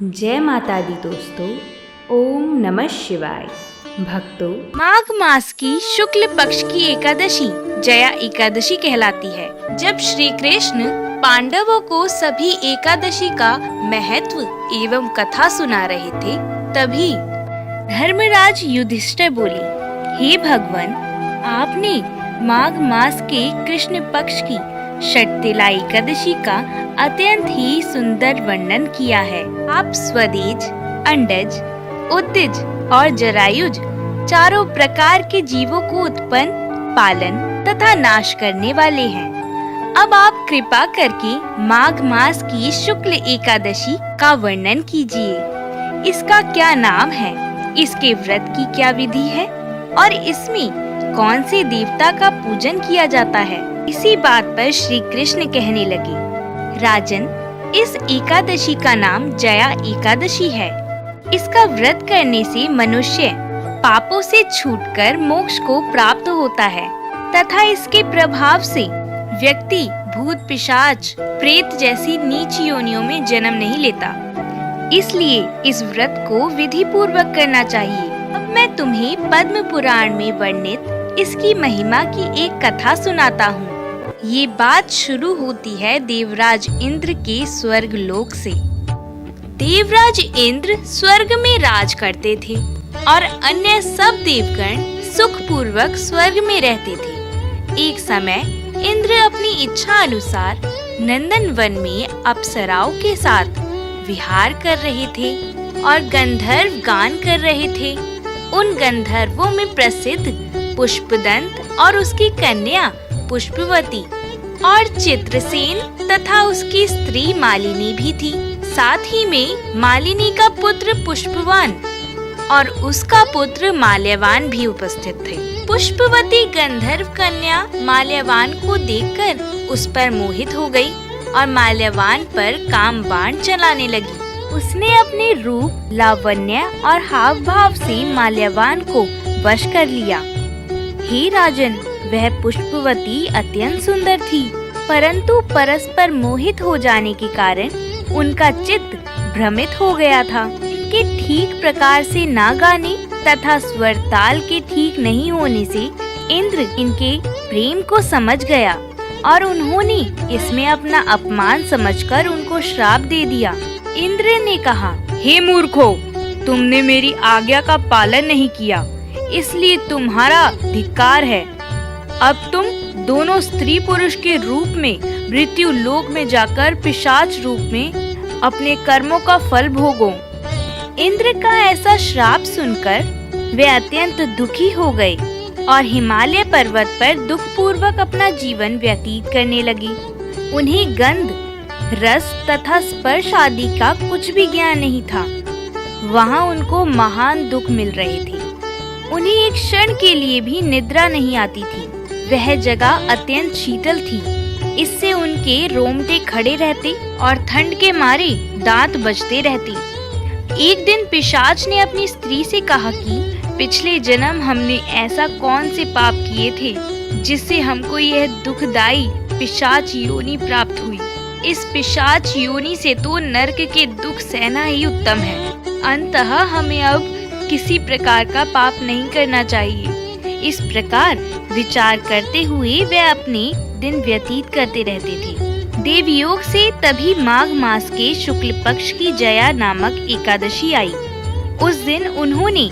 जय माता दी दोस्तों। ओम नमः शिवाय। भक्तों, माघ मास की शुक्ल पक्ष की एकादशी जया एकादशी कहलाती है। जब श्री कृष्ण पांडवों को सभी एकादशी का महत्व एवं कथा सुना रहे थे, तभी धर्मराज युधिष्ठिर बोले, हे भगवान, आपने माघ मास के कृष्ण पक्ष की षटतिला एकादशी का अत्यंत ही सुंदर वर्णन किया है। आप स्वदेज, अंडज, उत्तज और जरायुज चारों प्रकार के जीवों को उत्पन्न, पालन तथा नाश करने वाले हैं। अब आप कृपा करके माघ मास की शुक्ल एकादशी का वर्णन कीजिए। इसका क्या नाम है, इसके व्रत की क्या विधि है और इसमें कौन से देवता का पूजन किया जाता है। इसी बात पर श्री कृष्ण कहने लगे, राजन, इस एकादशी का नाम जया एकादशी है। इसका व्रत करने से मनुष्य पापों से छूटकर मोक्ष को प्राप्त होता है तथा इसके प्रभाव से व्यक्ति भूत, पिशाच, प्रेत जैसी नीच योनियों में जन्म नहीं लेता। इसलिए इस व्रत को विधि पूर्वक करना चाहिए। अब मैं तुम्हें पद्म पुराण में वर्णित इसकी महिमा की एक कथा सुनाता हूँ। ये बात शुरू होती है देवराज इंद्र के स्वर्ग लोक से। देवराज इंद्र स्वर्ग में राज करते थे और अन्य सब देवगण सुख पूर्वक स्वर्ग में रहते थे। एक समय इंद्र अपनी इच्छा अनुसार नंदन वन में अप्सराओं के साथ विहार कर रहे थे और गंधर्व गान कर रहे थे। उन गंधर्वों में प्रसिद्ध पुष्पदंत और उसकी कन्या पुष्पवती और चित्रसेन तथा उसकी स्त्री मालिनी भी थी। साथ ही में मालिनी का पुत्र पुष्पवान और उसका पुत्र माल्यवान भी उपस्थित थे। पुष्पवती गंधर्व कन्या माल्यवान को देखकर उस पर मोहित हो गई और माल्यवान पर काम बाण चलाने लगी। उसने अपने रूप, लावण्य और हाव भाव से माल्यवान को वश कर लिया। हे राजन, वह पुष्पवती अत्यंत सुंदर थी, परंतु परस्पर मोहित हो जाने के कारण उनका चित्त भ्रमित हो गया था। इनके ठीक प्रकार से ना गाने तथा स्वर ताल के ठीक नहीं होने से इंद्र इनके प्रेम को समझ गया और उन्होंने इसमें अपना अपमान समझकर उनको श्राप दे दिया। इंद्र ने कहा, हे मूर्खों, तुमने मेरी आज्ञा का पालन नहीं किया, इसलिए तुम्हारा धिक्कार है। अब तुम दोनों स्त्री पुरुष के रूप में मृत्यु लोक में जाकर पिशाच रूप में अपने कर्मों का फल भोगो। इंद्र का ऐसा श्राप सुनकर वे अत्यंत दुखी हो गए और हिमालय पर्वत पर दुख पूर्वक अपना जीवन व्यतीत करने लगी। उन्हें गंध, रस तथा स्पर्श आदि का कुछ भी ज्ञान नहीं था। वहाँ उनको महान दुख मिल रहे थे। उन्हें एक क्षण के लिए भी निद्रा नहीं आती थी। वह जगह अत्यंत शीतल थी, इससे उनके रोंगटे खड़े रहते और ठंड के मारे दांत बजते रहते। एक दिन पिशाच ने अपनी स्त्री से कहा कि पिछले जन्म हमने ऐसा कौन से पाप किए थे जिससे हमको यह दुखदाई पिशाच योनि प्राप्त हुई। इस पिशाच योनि से तो नरक के दुख सहना ही उत्तम है। अंततः हमें अब किसी प्रकार का पाप नहीं करना चाहिए। इस प्रकार विचार करते हुए वे अपने दिन व्यतीत करते रहते थे। देवयोग से तभी माघ मास के शुक्ल पक्ष की जया नामक एकादशी आई। उस दिन उन्होंने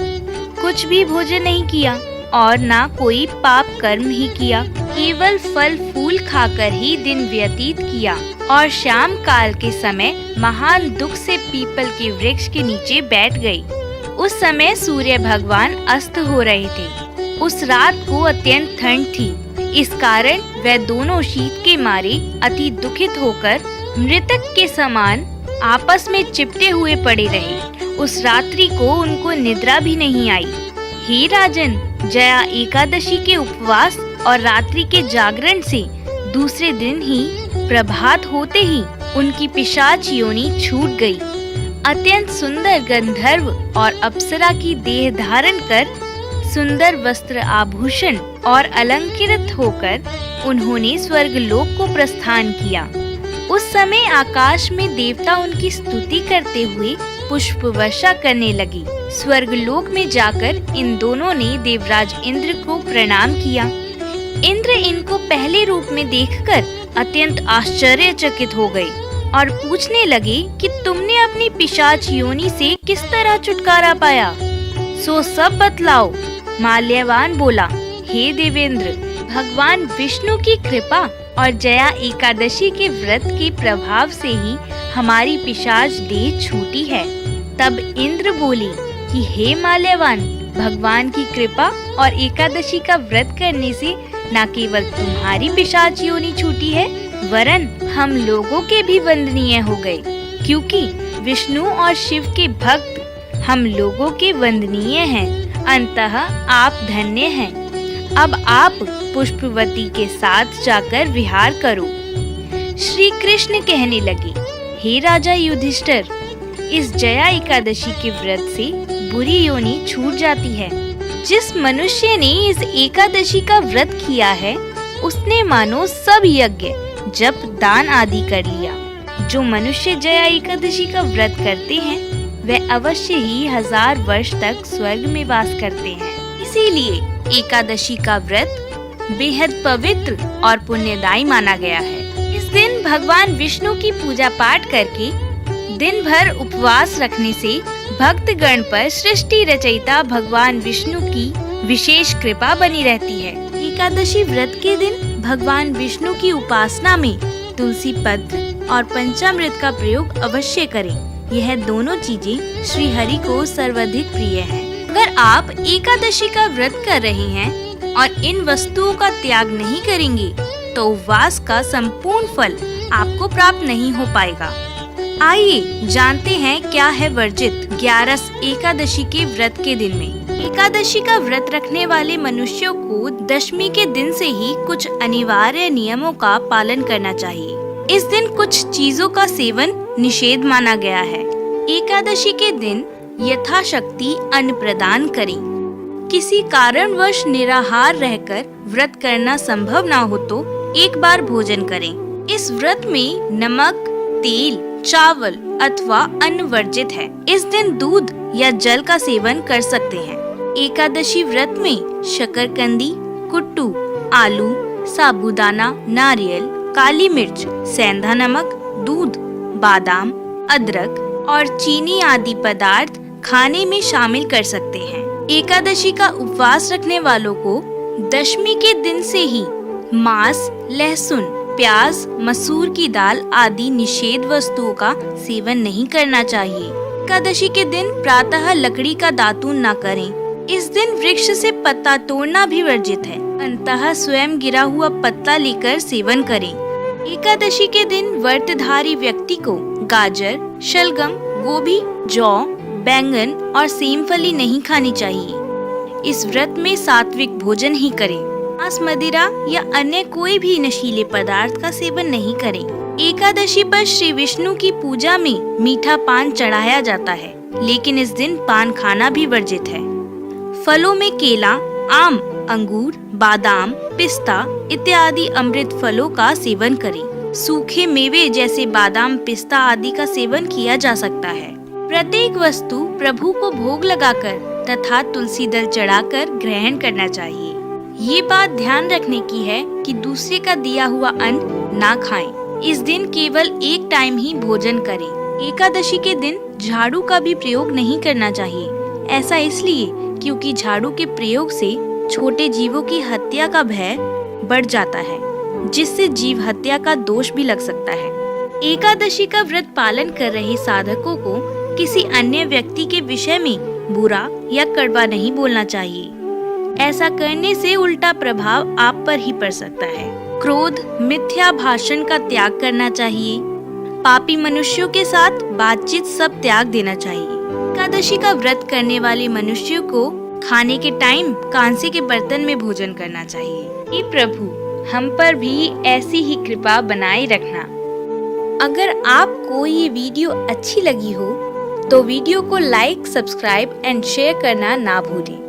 कुछ भी भोजन नहीं किया और ना कोई पाप कर्म ही किया, केवल फल फूल खाकर ही दिन व्यतीत किया और शाम काल के समय महान दुख से पीपल के वृक्ष के नीचे बैठ गई। उस समय सूर्य भगवान अस्त हो रहे थे। उस रात को अत्यंत ठंड थी, इस कारण वे दोनों शीत के मारे अति दुखित होकर मृतक के समान आपस में चिपटे हुए पड़े रहे। उस रात्रि को उनको निद्रा भी नहीं आई। हे राजन, जया एकादशी के उपवास और रात्रि के जागरण से दूसरे दिन ही प्रभात होते ही उनकी पिशाच योनि छूट गई। अत्यंत सुंदर गंधर्व और अप्सरा की देह धारण कर सुंदर वस्त्र आभूषण और अलंकृत होकर उन्होंने स्वर्ग लोक को प्रस्थान किया। उस समय आकाश में देवता उनकी स्तुति करते हुए पुष्प वर्षा करने लगी। स्वर्गलोक में जाकर इन दोनों ने देवराज इंद्र को प्रणाम किया। इंद्र इनको पहले रूप में देखकर अत्यंत आश्चर्यचकित हो गए और पूछने लगे कि तुमने अपनी पिशाच योनि से किस तरह छुटकारा पाया, सो सब बतलाओ। माल्यवान बोला, हे देवेंद्र, भगवान विष्णु की कृपा और जया एकादशी के व्रत के प्रभाव से ही हमारी पिशाच देह छूटी है। तब इंद्र बोली कि हे माल्यवान, भगवान की कृपा और एकादशी का व्रत करने से न केवल तुम्हारी पिशाच योनि छूटी है, वरन हम लोगों के भी वंदनीय हो गए, क्योंकि विष्णु और शिव के भक्त हम लोगों के वंदनीय हैं। अंततः आप धन्य हैं। अब आप पुष्पवती के साथ जाकर विहार करो। श्री कृष्ण कहने लगे, हे राजा युधिष्ठिर, इस जया एकादशी के व्रत से बुरी योनि छूट जाती है। जिस मनुष्य ने इस एकादशी का व्रत किया है, उसने मानो सब यज्ञ, जप, दान आदि कर लिया। जो मनुष्य जया एकादशी का व्रत करते हैं, वे अवश्य ही 1000 वर्ष तक स्वर्ग में वास करते हैं। इसीलिए एकादशी का व्रत बेहद पवित्र और पुण्यदायी माना गया है। इस दिन भगवान विष्णु की पूजा पाठ करके दिन भर उपवास रखने से भक्त गण पर सृष्टि रचयिता भगवान विष्णु की विशेष कृपा बनी रहती है। एकादशी व्रत के दिन भगवान विष्णु की उपासना में तुलसी पत्र और पंचामृत का प्रयोग अवश्य करें। यह दोनों चीजें श्री हरि को सर्वाधिक प्रिय हैं। अगर आप एकादशी का व्रत कर रहे हैं और इन वस्तुओं का त्याग नहीं करेंगे, तो उपवास का संपूर्ण फल आपको प्राप्त नहीं हो पाएगा। आइए जानते हैं क्या है वर्जित 11 एकादशी के व्रत के दिन में। एकादशी का व्रत रखने वाले मनुष्यों को दशमी के दिन से ही कुछ अनिवार्य नियमों का पालन करना चाहिए। इस दिन कुछ चीजों का सेवन निषेध माना गया है। एकादशी के दिन यथाशक्ति अन्न प्रदान करें। किसी कारणवश निराहार रहकर व्रत करना संभव ना हो तो एक बार भोजन करें। इस व्रत में नमक, तेल, चावल अथवा अन्न वर्जित है। इस दिन दूध या जल का सेवन कर सकते हैं। एकादशी व्रत में शकरकंदी, कुट्टू, आलू, साबूदाना, नारियल, काली मिर्च, सेंधा नमक, दूध, बादाम, अदरक और चीनी आदि पदार्थ खाने में शामिल कर सकते हैं। एकादशी का उपवास रखने वालों को दशमी के दिन से ही मांस, लहसुन, प्याज, मसूर की दाल आदि निषेध वस्तुओं का सेवन नहीं करना चाहिए। एकादशी के दिन प्रातः लकड़ी का दातून न करें। इस दिन वृक्ष से पत्ता तोड़ना भी वर्जित है। अंततः स्वयं गिरा हुआ पत्ता लेकर सेवन करें। एकादशी के दिन व्रतधारी व्यक्ति को गाजर, शलगम, गोभी, जौ, बैंगन और सेमफली नहीं खानी चाहिए। इस व्रत में सात्विक भोजन ही करें। मांस, मदिरा या अन्य कोई भी नशीले पदार्थ का सेवन नहीं करें। एकादशी पर श्री विष्णु की पूजा में मीठा पान चढ़ाया जाता है, लेकिन इस दिन पान खाना भी वर्जित है। फलों में केला, आम, अंगूर, बादाम, पिस्ता इत्यादि अमृत फलों का सेवन करें। सूखे मेवे जैसे बादाम, पिस्ता आदि का सेवन किया जा सकता है। प्रत्येक वस्तु प्रभु को भोग लगाकर तथा तुलसी दल चढ़ाकर ग्रहण करना चाहिए। ये बात ध्यान रखने की है कि दूसरे का दिया हुआ अन्न ना खाएं। इस दिन केवल एक टाइम ही भोजन करें। एकादशी के दिन झाड़ू का भी प्रयोग नहीं करना चाहिए। ऐसा इसलिए क्योंकि झाड़ू के प्रयोग से छोटे जीवों की हत्या का भय बढ़ जाता है, जिससे जीव हत्या का दोष भी लग सकता है। एकादशी का व्रत पालन कर रहे साधकों को किसी अन्य व्यक्ति के विषय में बुरा या कड़वा नहीं बोलना चाहिए। ऐसा करने से उल्टा प्रभाव आप पर ही पड़ सकता है। क्रोध, मिथ्या भाषण का त्याग करना चाहिए। पापी मनुष्यों के साथ बातचीत सब त्याग देना चाहिए। एकादशी का व्रत करने वाले मनुष्यों को खाने के टाइम कांसे के बर्तन में भोजन करना चाहिए। हे प्रभु, हम पर भी ऐसी ही कृपा बनाए रखना। अगर आपको ये वीडियो अच्छी लगी हो तो वीडियो को लाइक, सब्सक्राइब एंड शेयर करना ना भूलें।